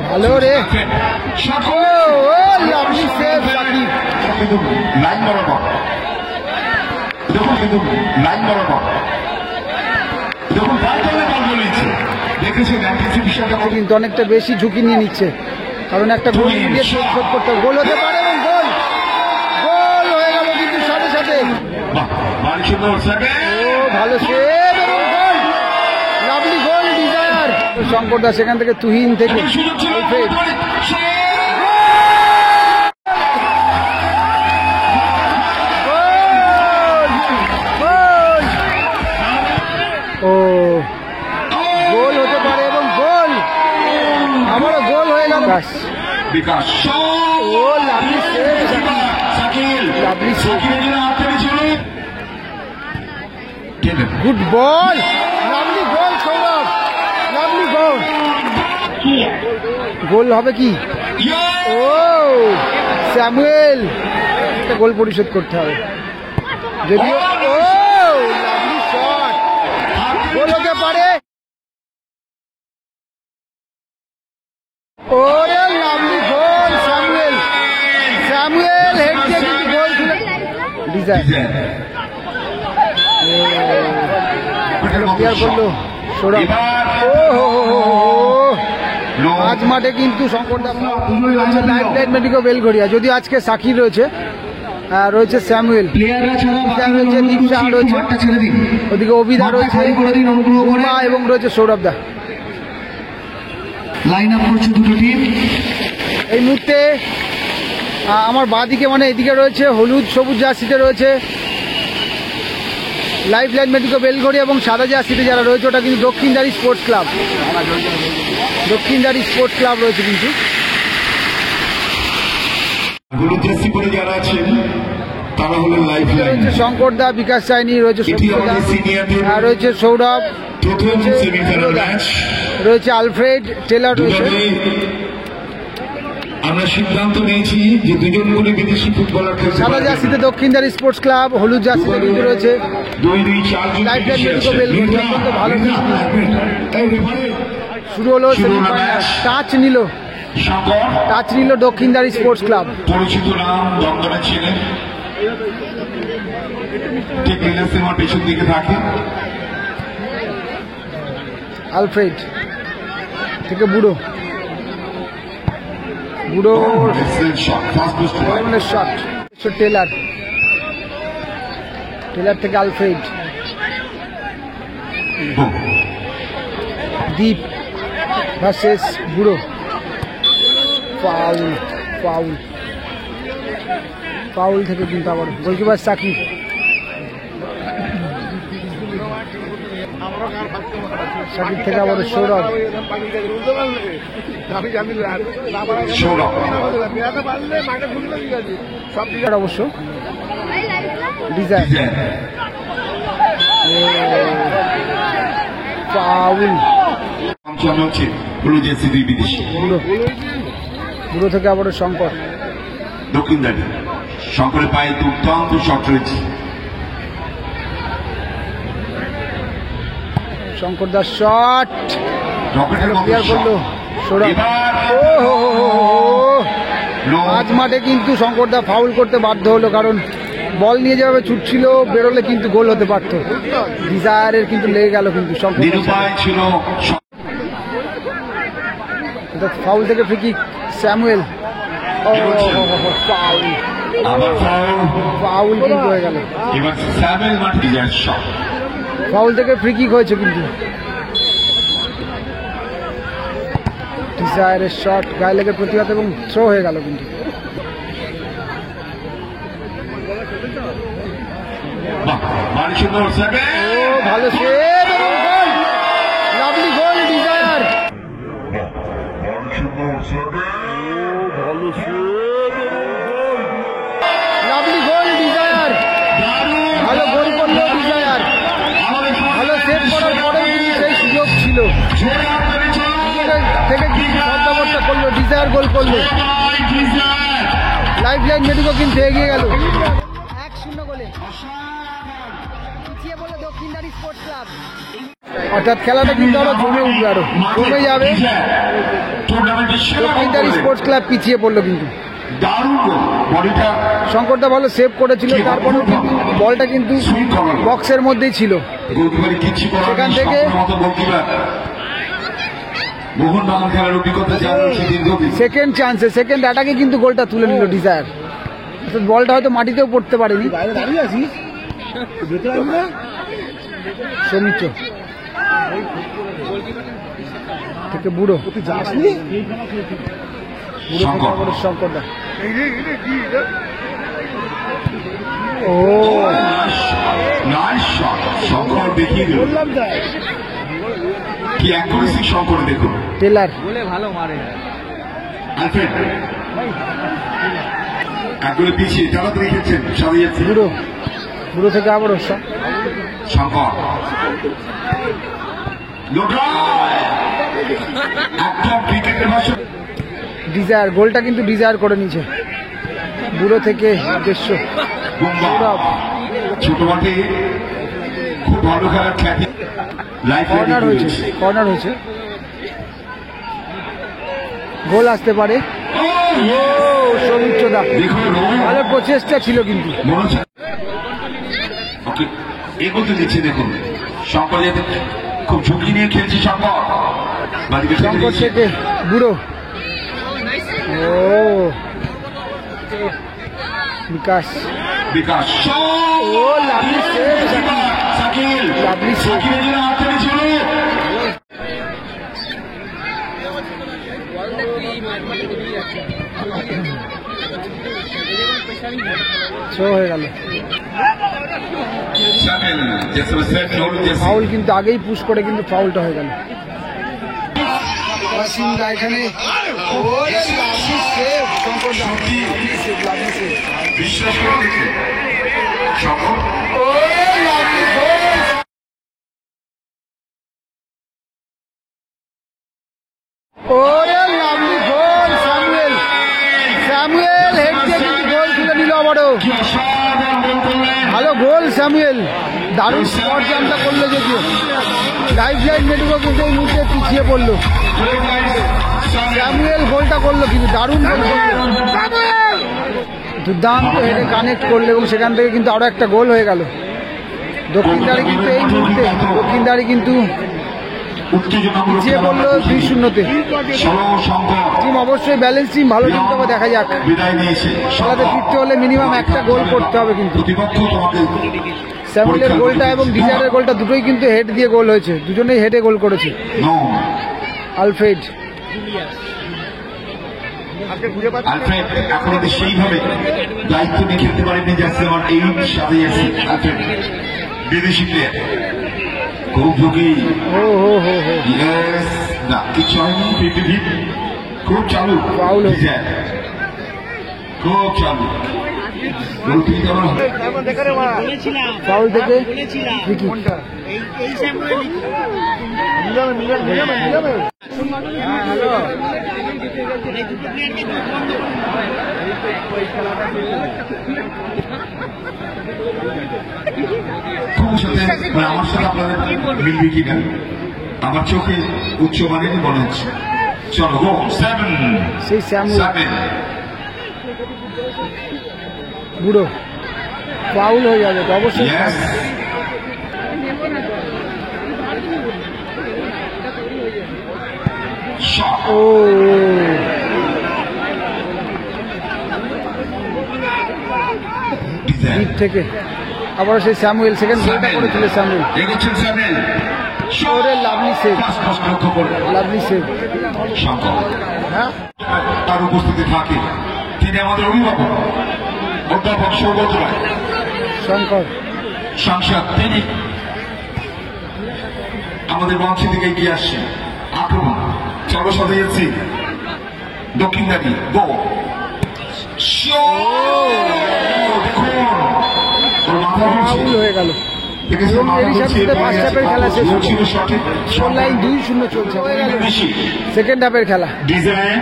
ভালো রে, lovely save Shakib. Line বরাবর দেখুন, কিন্তু লাইন বরাবর দেখুন, কিন্তু অনেকটা বেশি ঝুঁকি নিয়ে নিচ্ছে, কারণ একটা গোল দিয়ে শোধ করতে গোল হতে পারে, এবং গোল গোল হয়ে গেল কিন্তু সাথে সাথে। ও ভালো সেভ এবং goal, lovely goal desire. Shankar দা সেখান থেকে তুহিন থেকে ও গোল হতে পারে, এবং গোল আমারও গোল হয়ে গেল। বিকাশ ও lovely save, lovely save, good ball, lovely goal Sourav, lovely goal. Goal হবে কি? ও স্যামুয়েল, একটা গোল পরিশোধ করতে হবে যদিও। ও লাভলি শট, গোল হতে পারে। ওরে লাভলি গোল, স্যামুয়েল, স্যামুয়েল হেড দিয়ে কিন্তু গোল ছিল। ডিজাইন ক্লিয়ার করলো সৌরভ। আজ মাঠে কিন্তু শঙ্করদা লাইফ লাইন মেডিকো বেলঘড়িয়া, যদিও আজকে সাকিব রয়েছে, রয়েছে স্যামুয়েল, রয়েছে দীপ সাহা রয়েছে, ওদিকে অভিদা রয়েছে এবং রয়েছে সৌরভ দা। লাইন আপ করছে দুটো টিম এই মুহূর্তে। আমার বাঁদিকে মানে এদিকে রয়েছে হলুদ সবুজ জার্সিতে রয়েছে লাইফ লাইন মেডিকো বেলঘড়িয়া, এবং সাদা জার্সিতে যারা রয়েছে ওটা কিন্তু Dakshindari sports club, Dakshindari sports club রয়েছে। কিন্তু হলুদ জার্সি পরে যারা আছেন তারা হলো লাইফ লাইন, রয়েছে শঙ্কর দা, বিকাশ সাইনি, রয়েছে রয়েছে সৌরভ, রয়েছে আলফ্রেড টেলার রয়েছে। আমরা সিদ্ধান্ত নিয়েছি যে দুজন করে বিদেশি ফুটবলার খেলতে সাদা জার্সিতে দক্ষিণদারি স্পোর্টস ক্লাব, হলুদ জার্সিতে কিন্তু রয়েছে লাইফ লাইন মেডিকো বেলঘড়িয়া। কিন্তু ভালো শুরু হলো সেমিফাইনাল, টাচ নিল দক্ষিণদারি স্পোর্টস ক্লাব। পরিচিত নাম দমদমে ছিলেন, ঠিক সিনেমার পেছন দিকে থাকে। আলফ্রেড থেকে বুড়ো শট, টেলার থেকে আলফ্রেড, দীপ ভার্সেস বুড়ো। ফাউল থেকে কিন্তু আবার গোলকিপার সাকিব। সাকিব থেকে আবার সৌরভ, অবশ্য ডিজাইন ফাউল। বুড়ো থেকে আবার শঙ্কর, দক্ষিণদারি শঙ্করের পায়ে দুর্দান্ত শট রয়েছে। শঙ্কর দাস শট ক্লিয়ার করলো সৌরভ। আজ মাঠে কিন্তু শঙ্কর দা ফাউল করতে বাধ্য হলো, কারণ বল নিয়ে যেভাবে ছুটছিল বেরোলে কিন্তু গোল হতে পারত। ডিজায়ারের কিন্তু লেগে গেল কিন্তু শঙ্কর। ফাউল থেকে ফ্রি কিক স্যামুয়েল, ফাউল কিন্তু হয়ে গেল। ফাউল থেকে ফ্রি কিক হয়েছে কিন্তু ডিজায়ারের শট গায়ে লেগে প্রতিবাদ এবং থ্রো হয়ে গেল কিন্তু। ভালো সেভ এবং goal, lovely goal Desire. Lovely goal Desire, ভালো গোল করলো ডিজায়ার। ভালো সেভ করার পরেও কিন্তু সেই সুযোগ ছিল থেকে কিন্তু ভদ্রাবস্থা করলো, ডিজায়ার গোল করলো। লাইফ লাইন মেডিকো কিন্তু এগিয়ে গেল 1-0 গোলে, পিছিয়ে পড়লো দক্ষিণদারি স্পোর্টস ক্লাব। অর্থাৎ খেলাটা কিন্তু আরো জমে উঠবে, আরো জমে যাবে। দক্ষিণদারি স্পোর্টস ক্লাব পিছিয়ে পড়লো কিন্তু। দারুণ বডিটা শঙ্করদা ভালো সেভ করেছিল, তারপরেও কিন্তু বলটা কিন্তু বক্সের মধ্যেই ছিল। গোলকিপারে কিচ্ছু করার সেখান নেই, থেকে স্বপ্নের মতো গোলকিপার। মোহনবাগান খেলার অভিজ্ঞতা যার রয়েছে দীর্ঘদিন। সেকেন্ড চান্সে সেকেন্ড অ্যাটাকে কিন্তু গোলটা তুলে নিল ডিজায়ার। বলটা হয়তো মাটিতেও পড়তে পারেনি। সৌমিত্র থেকে বুড়ো শঙ্করদা। ও নাইস শট, শঙ্কর দেখিয়ে দিল কি অ্যাকুরেসি শঙ্কর, দেখুন টেলার আলফ্রেড একগুলো পিছিয়ে তাড়াতাড়ি খেলছেন, সাজিয়েছে বুড়ো বুড়ো থেকে আবারও শঙ্কর একদম ক্রিকেটের ভাষা। ডিজায়ার গোলটা কিন্তু ডিজায়ার করে নিয়েছে বুড়ো থেকে উদ্দেশ্য। ছোট মাঠে খুব ভালো খেলার খ্যাতি। কর্নার হয়েছে, কর্নার হয়েছে, গোল আসতে পারে। ও সৌমিত্রদা ভালো প্রচেষ্টা ছিল কিন্তু। এগোতে দিচ্ছে, দেখুন শঙ্কর যাতে খুব ঝুঁকি নিয়ে খেলছে। শঙ্কর শঙ্কর থেকে বুড়ো। ও বিকাশ বিকাশ ও lovely save, Shakil lovely save. শো হয়ে গেল। ফাউল কিন্তু আগেই পুশ করে কিন্তু ফাউলটা হয়ে গেল। এখানে বিশ্বাস করতেছে ওরে লাভলি গোল, স্যামুয়েল স্যামুয়েল হেড দিয়ে কিন্তু গোল তুলে নিল আবারও। ভালো গোল স্যামুয়েল, দারুণ স্পট জাম্পটা করলো, যদিও লাইফ লাইন মেডুকো কিন্তু এই মুহূর্তে পিছিয়ে পড়লো। স্যামুয়েল গোলটা করলো কিন্তু দারুণ গোল করলো, দুর্দান্ত হেডে কানেক্ট করলো এবং সেখান থেকে কিন্তু আরো একটা গোল হয়ে গেল। দক্ষিণদারি কিন্তু এই মুহূর্তে দক্ষিণদারি কিন্তু পিছিয়ে পড়লো 2-0-তে। টিম অবশ্যই ব্যালেন্স টিম, ভালো টিম, তবে দেখা যাক। খেলাতে ফিরতে হলে মিনিমাম একটা গোল করতে হবে কিন্তু। স্যামুয়েলের গোলটা এবং ডিজায়ারের গোলটা দুটোই কিন্তু হেড দিয়ে গোল হয়েছে, দুজনেই হেডে গোল করেছে। আলফ্রেড এখন সেইভাবে দায়িত্ব নিয়ে খেলতে পারেনি, এই সাথে আছে আলফ্রেড বিদেশি প্লেয়ার, খুব ঝুঁকি। না কিছু হয়নি, খুব চালু, খুব চালু। ফাউল থেকে আমার সাথে আপনাদের মিলবে কিনা, আমার চোখে উচ্চ মানেরই মনে হচ্ছে। চলো গো 7 বুড়ো ফাউল হয়ে যাবে তো অবশ্যই। ও ডিপ থেকে আবার সেই স্যামুয়েল সেকেন্ড গোলটা করেছিল। স্যামুয়েল ওরে লাভলি সেভ, লাভলি সেভ। হ্যাঁ তার উপস্থিতি থাকে, তিনি আমাদের অভিভাবক অধ্যাপক সৌগত রায় শঙ্কর সাংসদ, তিনি আমাদের মঞ্চের দিকে এগিয়ে আসছেন। আক্রমণ চলো সাথে যাচ্ছি, দক্ষিণদারি গো। দেখুন ফাউল হয়ে গেল। এবং এরই সাথে সাথে ফার্স্ট হাফের খেলা শেষ হলো। স্কোর লাইন 2-0 চলছে। সেকেন্ড হাফের খেলা ডিজাইন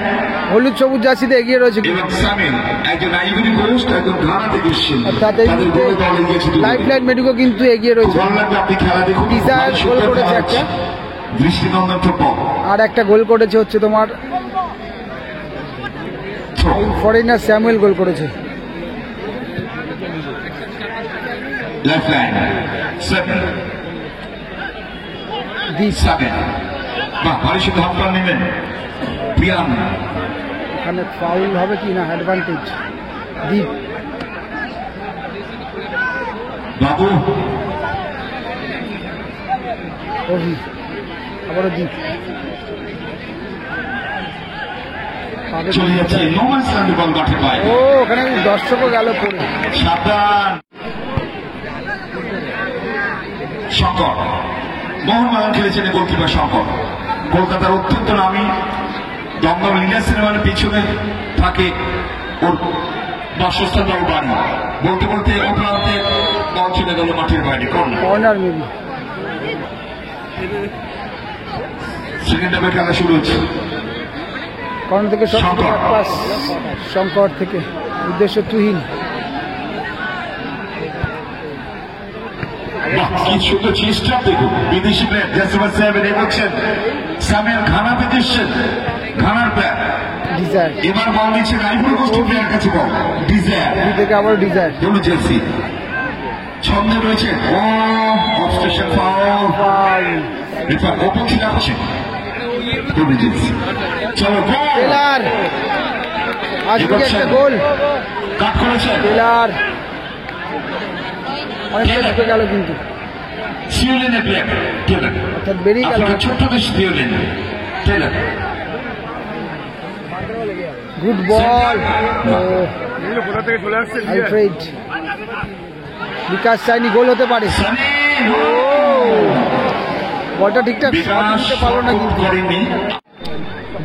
হলুদ সবুজ জার্সিতে এগিয়ে রয়েছে এবং সামিল একজন আইভরি কোস্ট একজন ঘানা থেকে এসেছেন। অর্থাৎ এই তাদের গোল দল এগিয়েছে দুটো। লাইফ লাইন মেডিকো কিন্তু এগিয়ে রয়েছে। ভালো লাগবে আপনি খেলা দেখুন। ডিজায়ার গোল করেছে একটা, দৃষ্টিনন্দন ফুটবল। আর একটা গোল করেছে হচ্ছে তোমার ফরেনার স্যামুয়েল গোল করেছে। লেফট লাইন 7 দ্বীপ 7 বাহ ভালো সিদ্ধান্ত নেবেন প্রিয়ান। এখানে ফাউল হবে কি না, অ্যাডভান্টেজ দ্বীপ। বাবু অভি আবারও দ্বীপ চলে যাচ্ছে নোম্যান্স ল্যান্ডে বল মাঠে পায়। ও ওখানে দর্শকও গেল পড়ে। সাবধান শঙ্কর, মোহনবাগান খেলেছেন গোলকিপার শঙ্কর। কলকাতার অত্যন্ত নামী দমদম লিডার সিনেমার পিছনে থাকে ওর বাসস্থান বাবু বাড়ি। বলতে বলতে অপ্রান্তে বল চলে গেল মাঠের বাইরে। Corner maybe. সেকেন্ড হাফের খেলা শুরু হচ্ছে। কর্নার থেকে শঙ্কর। পাস শঙ্কর থেকে উদ্দেশ্য তুহিন। কি সুন্দর চেষ্টা দেখুন বিদেশি প্লেয়ার জাসিমা সাহেব এগোচ্ছেন। সামিল ঘানা থেকে এসছেন, ঘানার প্লেয়ার। ডিজায়ার এবার বল দিচ্ছেন আইভরি কোস্ট প্লেয়ার কাছে বল ডিজায়ার থেকে আবার ডিজায়ার। হলুদ জার্সি ছন্দে রয়েছে। ও অবস্ট্রাকশন ফাউল। রেফার ওপেন রাখছে হলুদ জার্সি। চলো গোল। টেলার আজকে একটা গোল। কাট করেছেন টেলার অনেকটা ঢুকে গেল কিন্তু, সিওলেনের প্লেয়ার টেলার। অর্থাৎ বেরিয়ে গেল। আফ্রিকার ছোট্ট দেশ সিওলেন টেলার। Good ball. আলফ্রেড বিকাশ চাইনি গোল হতে পারে। বলটা ঠিকঠাক শট দিতে পারলো না কিন্তু। করেনি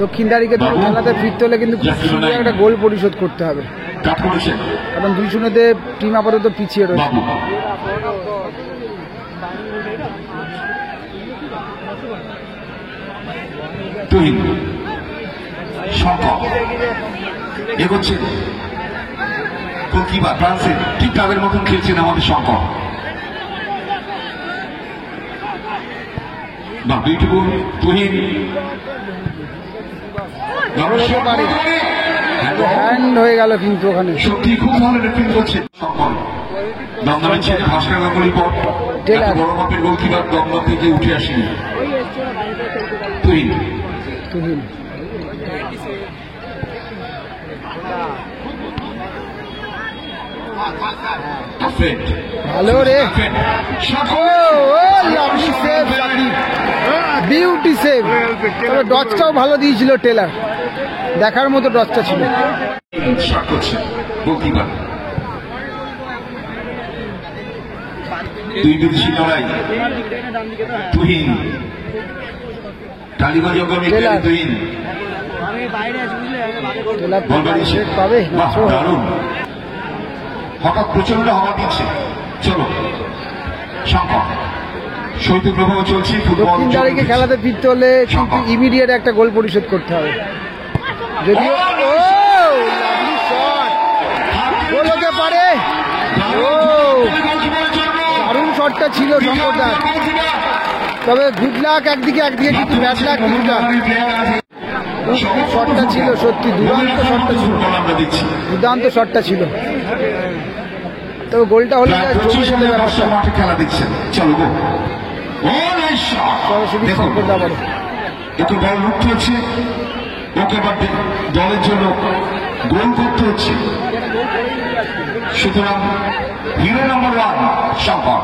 দক্ষিণদারিকে তো খেলাতে ফিরতে হলে কিন্তু খুব সুন্দর একটা গোল পরিশোধ করতে হবে, কাট করেছেন কারণ 2-0-তে টিম আপাতত পিছিয়ে রয়েছে। বাবু। তুহিন শঙ্কর এগোচ্ছেন গোলকিপার ফ্রান্সের ঠিক তাদের মতন খেলছেন আমাদের শঙ্কর। বা বিউটিফুল তুহিন হতে পারে। হ্যান্ড হয়ে গেল কিন্তু ওখানে। সত্যি খুব ভালো রেফারিং করছেন শঙ্কর। দমদমের ছেলে ভাস্কর গাঙ্গুলি পর টেলার। বড় মাপের গোলকিপার দমদম থেকে উঠে আসেনি। তুহিন তুহিন আফ্রেড ভালো রে। Afraid lovely save, beauty save. তবে ডচটাও ভালো দিয়েছিল টেলার, দেখার মতো ডচটা ছিল। শট করছে গোলকিপার। দুই বিদেশি লড়াই। তুহিন টালিগঞ্জ টেলার। তুহিন টেলার বল বাড়িয়েছে। পাবে না, বাহ, দারুণ। হঠাৎ প্রচন্ড হাওয়া দিচ্ছে। চলো শঙ্কর শৈত্য প্রবাহ চলছে। দক্ষিণদারিকে খেলাতে ফিরতে হলে কিন্তু ইমিডিয়েট একটা গোল পরিশোধ করতে হবে। যদিও লাভলি শট, গোল হতে পারে। দারুণ শটটা ছিল শঙ্করদার, তবে গুড লাক একদিকে একদিকে কিন্তু ব্যাড লাক কিছুটা। শটটা ছিল সত্যি দুর্দান্ত শটটা ছিল, দুর্দান্ত শটটা ছিল। তবে গোলটা হলে জমে যেতে ব্যাপারটা। মাঠে খেলা দিচ্ছেন। চলো গো সরাসরি শঙ্করদা আবার এত বল রুখতে হচ্ছে ওকে, এবার দলের জন্য গোল করতে হচ্ছে। সুতরাং হিরো নাম্বার 1 শঙ্কর।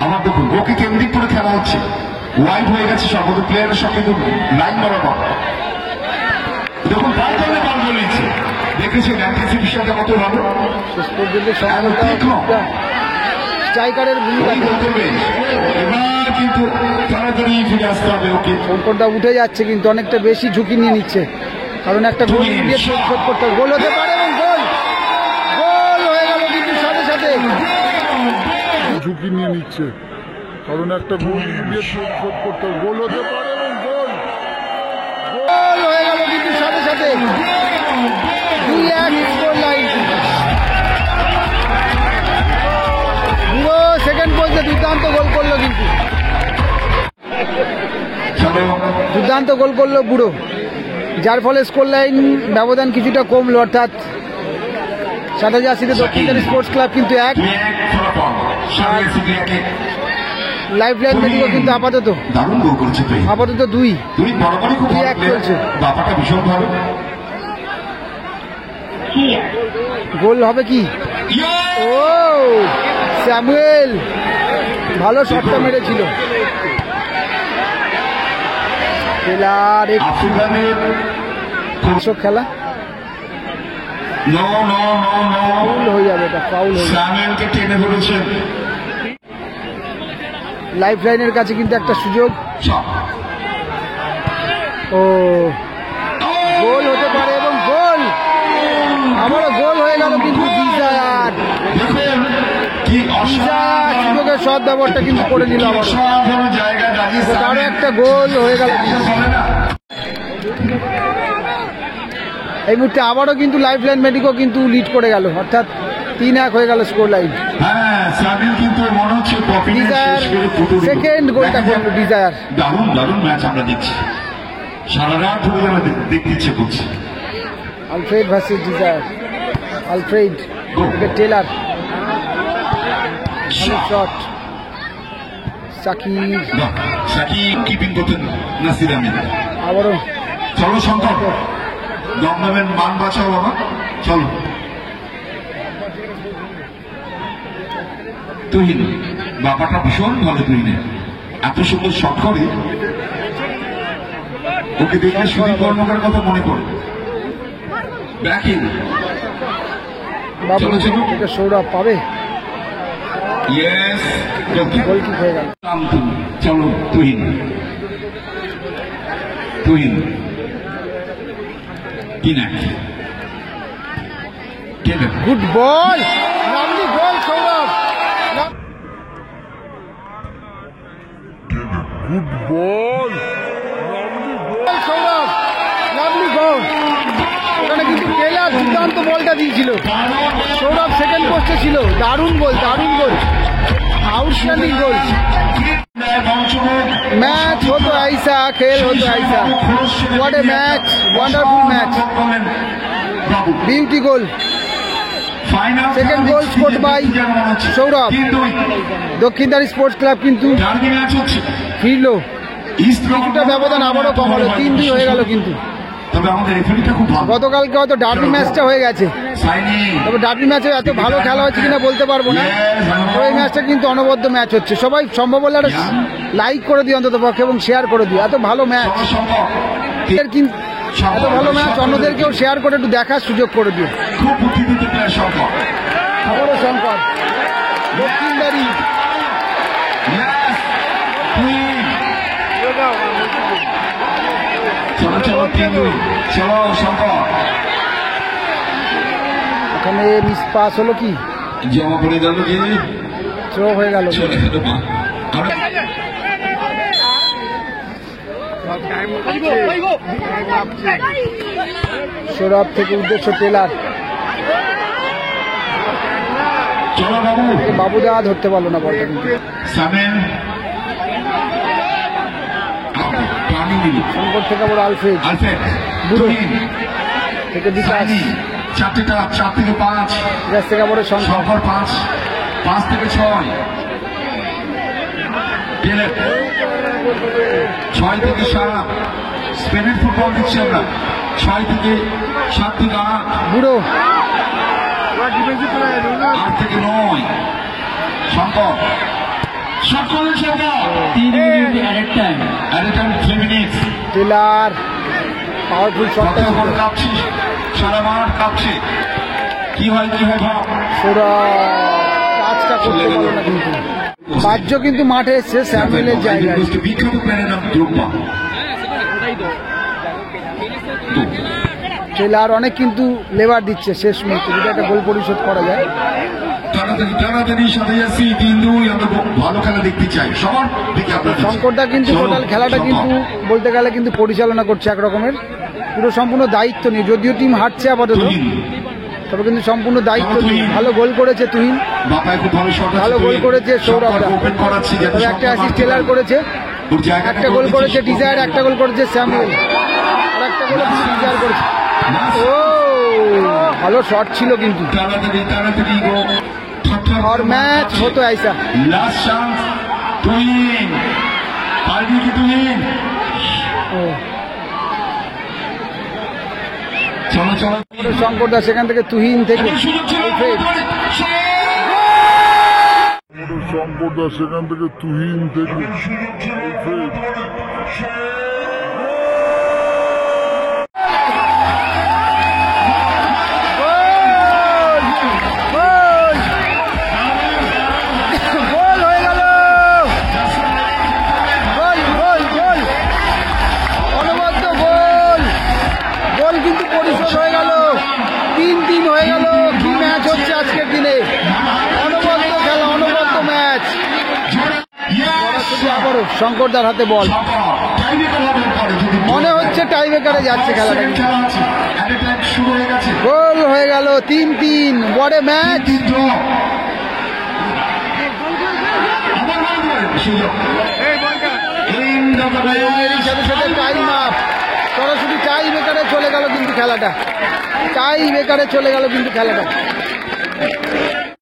আমার দেখুন ওকে কেন্দ্রিক করে খেলা হচ্ছে। ওয়াইড হয়ে গেছে সর্বত প্লেয়ারের সঙ্গে লাইন বরাবর। দেখুন বল করলে বল বলিয়েছে, দেখেছেন অ্যান্টিসিপেশনটা কত ভালো। শেষ পর্যন্ত স্ট্রাইকারের ভূমিকা। এবার কিন্তু তাড়াতাড়ি ফিরে আসতে হবে ওকে। শঙ্করদা উঠে যাচ্ছে কিন্তু অনেকটা বেশি ঝুঁকি নিয়ে নিচ্ছে, কারণ একটা গোল ইমিডিয়েট পরিশোধ করতে হবে। গোল হতে পারে এবং গোল, গোল ঝুঁকি নিয়ে নিচ্ছে, কারণ একটা গোল দিয়ে শোধ করতে হবে। গোল হতে পারে এবং গোল গোল হয়ে গেল কিন্তু সাথে সাথে 2-1 স্কোর লাইন। পুরো সেকেন্ড পর্যায়ে দুর্দান্ত গোল করলো কিন্তু, দুর্দান্ত গোল করলো বুড়ো, যার ফলে স্কোর লাইন ব্যবধান কিছুটা কমলো, অর্থাৎ সাতাজাসিতে দক্ষিণ স্পোর্টস ক্লাব কিন্তু 1, লাইফ লাইন মেডিকেল কিন্তু আপাতত দারুণ গোল করেছে তুই। 2। তুই বরাবরই খুব ভালো 2-1 চলছে। বাপাটা ভীষণ ভালো। গোল হবে কি? ও স্যামুয়েল ভালো শটটা মেরেছিল। টেলার আফগানের খেলা no no no no foul হয়ে যাবে, এটা ফাউল হয়ে যাবে। স্যামুয়েলকে টেনে ধরেছেন। লাইফ লাইনের কাছে কিন্তু একটা সুযোগ, ও গোল হতে পারে এবং গোল, আবারও গোল হয়ে গেল কিন্তু ডিজায়ার। দেখুন কি ডিজায়ার সুযোগের সৎ ব্যবহারটা কিন্তু করে নিল আবারও, অসাধারণ জায়গা আরো একটা গোল হয়ে গেল। এই মুহূর্তে আবারও কিন্তু লাইফ লাইন মেডিকো কিন্তু লিড করে গেল, অর্থাৎ 3-1 হয়ে গেল স্কোর লাইন। হ্যাঁ সাবিল কিন্তু মনে হচ্ছে ডিজায়ার সেকেন্ড গোলটা করলো ডিজায়ার। দারুণ দারুণ ম্যাচ আমরা দেখছি, সারা রাত ধরে আমরা দেখতে ইচ্ছে করছি। Alfred versus Desire, Alfred Taylor, shot Sakib, Sakib keeping করতেন নাসির আহমেদ। আবারও চলো শঙ্কর, দমদমের মান বাঁচাও বাবা, চলো। তুহিন বাবাটা ভীষণ ভালো, তুহিনের এত সুন্দর শট করে, ওকে দেখলে সুদীপ কর্মকার কথা মনে পড়ে। ব্যাকিং বাবু এটা সৌরভ পাবে, ইয়েস গোল কিক হয়ে গেল। চলো Tuhin, Tuhin good ball, lovely goal Sourav, good ball, Sourav lovely গোল। ওখানে কিন্তু টেলার দুর্দান্ত বলটা দিয়েছিল, সৌরভ সেকেন্ড পোস্টে ছিল। দারুণ গোল, দারুণ গোল, আউটস্ট্যান্ডিং গোল। ম্যাচ হতো আইসা, খেল হতো আইসা। What a match, wonderful match, beauty goal. Second goal scored by Sourav. Dakshindari sports club কিন্তু ফিরল, কিছুটা ব্যবধান আবারও কমালো, 3-2 হয়ে গেল কিন্তু। তবে আমাদের রেফারিটা খুব ভালো। গতকালকে হয়তো ডার্বি ম্যাচটা হয়ে গেছে, তবে ডার্বি ম্যাচে এত ভালো খেলা হচ্ছে কিনা বলতে পারবো না। তো এই ম্যাচটা কিন্তু অনবদ্য ম্যাচ হচ্ছে। সবাই সম্ভব হলে একটা লাইক করে দিও অন্তত পক্ষে এবং শেয়ার করে দিও, এত ভালো ম্যাচ, কিন্তু এত ভালো ম্যাচ অন্যদেরকেও শেয়ার করে একটু দেখার সুযোগ করে দিও। খুব বুদ্ধিদীপ্ত প্লেয়ার শঙ্কর, আবারও শঙ্কর দক্ষিণদারি, চলো চলো চলো শঙ্কর। ওখানে মিস পাস হলো কি, জমা পড়ে গেল যে থ্রো হয়ে গেল। চলে গেল মা। সৌরভ থেকে উদ্দেশ্য টেলার, চলো বাবু। বাবুদা ধরতে পারলো না বলটা কিন্তু। সামেন শঙ্কর থেকে আবার আলফ্রেড, আলফ্রেড বুড়ো থেকে বিকাশ, 4 থেকে 5, বিকাশ থেকে আবার শঙ্কর, শঙ্কর 5 থেকে 6, 6 থেকে 7। স্পেনের ফুটবল দিচ্ছি আমরা, 6 থেকে 7 থেকে 8, বুড়ো 8 থেকে 9। শঙ্কর শট করলেন, Shankar 3 minute at a time 3 minutes। Taylor powerful শটটা ছিল। কাঁপছে, সারা মাঠ কাঁপছে, কি হয় ভাব। সৌরভ কাজটা করতে পারলো না কিন্তু। বাহ্য কিন্তু মাঠে এসছে স্যামুয়েলের জায়গায়। বিখ্যাত প্লেয়ারের নাম দ্রব্যা। টেলার অনেক কিন্তু লেবার দিচ্ছে শেষ মুহূর্তে, যদি একটা গোল পরিশোধ করা যায়। তারা টানাটানি সাথে যাচ্ছি 3-2 আমরা ভালো খেলা দেখতে চাই সবার দিকে আপনার শঙ্করদা কিন্তু টোটাল খেলাটা কিন্তু বলতে গেলে কিন্তু পরিচালনা করছে এক রকমের, পুরো সম্পূর্ণ দায়িত্ব নিয়ে, যদিও টিম হারছে আপাতত তবে কিন্তু সম্পূর্ণ দায়িত্ব নিয়ে। ভালো গোল করেছে তুহিন, ভালো গোল করেছে সৌরভদা, তবে একটা অ্যাসিস্ট টেলার করেছে, একটা গোল করেছে ডিজায়ার, একটা গোল করেছে স্যামুয়েল, আর একটা গোল ডিজায়ার করেছে। ও ভালো শট ছিল কিন্তু, और मैच हो तो ऐसा लास्ट चांस तुहिन पारवी की तुहिन चलो चलो শঙ্করদা সেখান থেকে তুহিন থেকে শঙ্করদা সেখান থেকে তুহিন থেকে শঙ্করদার হাতে বল, মনে হচ্ছে টাই ব্রেকারে যাচ্ছে খেলাটা, গোল হয়ে গেল 3-3, বড় ম্যাচ। সাথে সাথে টাইম আপ, সরাসরি টাই ব্রেকারে চলে গেল কিন্তু খেলাটা, টাই ব্রেকারে চলে গেল কিন্তু খেলাটা।